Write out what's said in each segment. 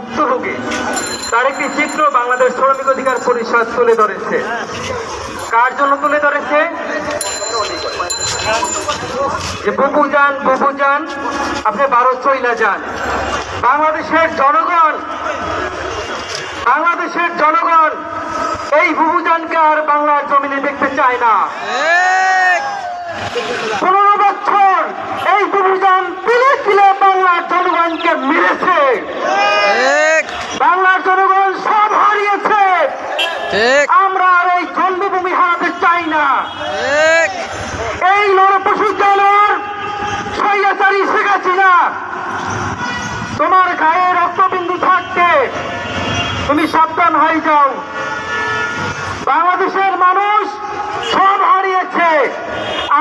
ভুক্তভোগী তার একটি চিত্র বাংলাদেশ শ্রমিক অধিকার পরিষদ তুলে ধরেছে। কার জন্য তুলে ধরেছে? যে বুবু যান আপনি ভারত চইলা যান। বাংলাদেশের জনগণ এই বুবু জানকে আর বাংলার জমিনে দেখতে চায় না। 15 বছর এই বুবু জান তিলে তিলে বাংলার জনগণকে মেরেছে। বাংলার জনগণ সব হারিয়েছে। আমরা আর এই জন্মভূমি হারাতে চাই না। এই নরপশু জানোয়ার স্বৈরাচারী শেখ হাসিনা, তোমার গায়ে রক্তবিন্দু থাকতে তুমি সাবধান হয়ে যাও। বাংলাদেশের মানুষ সব হারিয়েছে।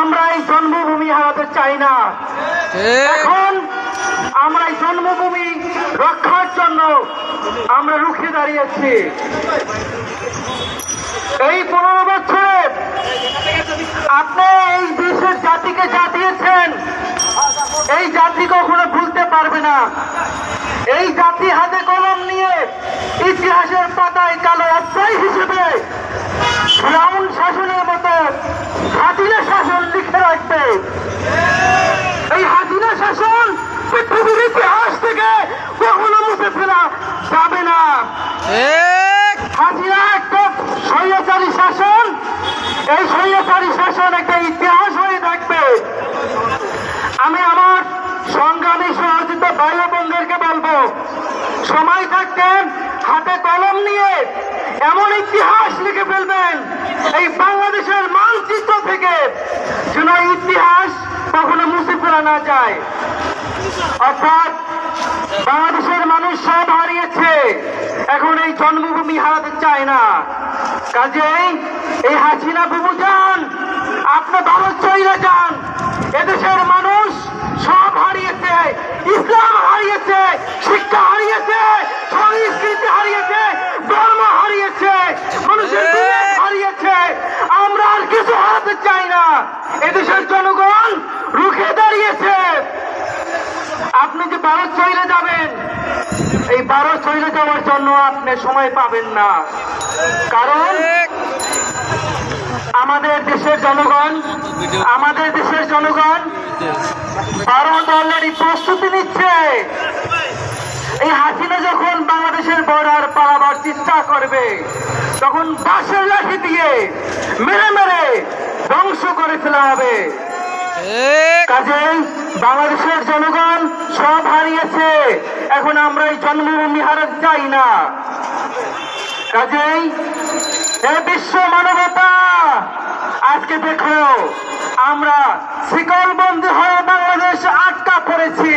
আমরা এই জন্মভূমি হারাতে চাই না। এখন আমরা এই জন্মভূমি রক্ষার জন্য আমরা রুখে দাঁড়িয়েছি। এই 15 বছরে আপনি এই দেশের জাতিকে যা দিয়েছেন, এই জাতি কখনো ভুলতে পারবে না। এই জাতি হাতে কলম নিয়ে ইতিহাসের পাতায় কালো অধ্যায় হিসেবে ফিরআউন শাসনের মতো হাসিনা শাসন লিখে রাখবে। এই হাসিনা শাসন পৃথিবীর ইতিহাস থেকে কখনো মুছে ফেলা যাবে না। হাসিনা একটা স্বৈরাচারী শাসন, এই স্বৈরাচারী শাসন একটা ইতিহাস হয়ে থাকবে। আমি আমার সংগ্রামী সহযোগিত ভাই বোনদেরকে বলবো, সময় থাকতে হাতে কলম নিয়ে এমন ইতিহাস লিখে ফেলবেন এই বাংলাদেশের মানচিত্র থেকে, যেন ইতিহাস কখনো মুছে ফেলা না যায়। অর্থাৎ বাংলাদেশের মানুষ সব হারিয়েছে, এখন এই জন্মভূমি হারাতে চায় না। কাজেই এই হাসিনা বুবু যান, আপনি ভারত চইলা যান। এদেশের মানুষ সব হারিয়েছে, ইসলাম হারিয়েছে, শিক্ষা হারিয়েছে, সংস্কৃতি হারিয়েছে, ধর্ম হারিয়েছে, মানুষের বিবেক হারিয়েছে। আমরা আর কিছু হারাতে চাই না। এদেশের জনগণ রুখে দাঁড়িয়েছে। আপনি যে ভারত চলে যাবেন, এই ভারত চলে যাওয়ার জন্য আপনি সময় পাবেন না। কারণ আমাদের দেশের জনগণ ভারত অলরেডি প্রস্তুতি নিচ্ছে। এই হাসিনা যখন বাংলাদেশের বর্ডার পালাবার চেষ্টা করবে, তখন বাঁশের লাঠি দিয়ে মেরে মেরে ধ্বংস করে ফেলা হবে। কাজেই বাংলাদেশের জনগণ সব হারিয়েছে, এখন আমরা এই জন্মভূমি হারাতে চাই না। কাজেই বিশ্ব মানবতা আজকে দেখো, আমরা শিকলবন্দি হয়ে বাংলাদেশ আটকা পড়েছি।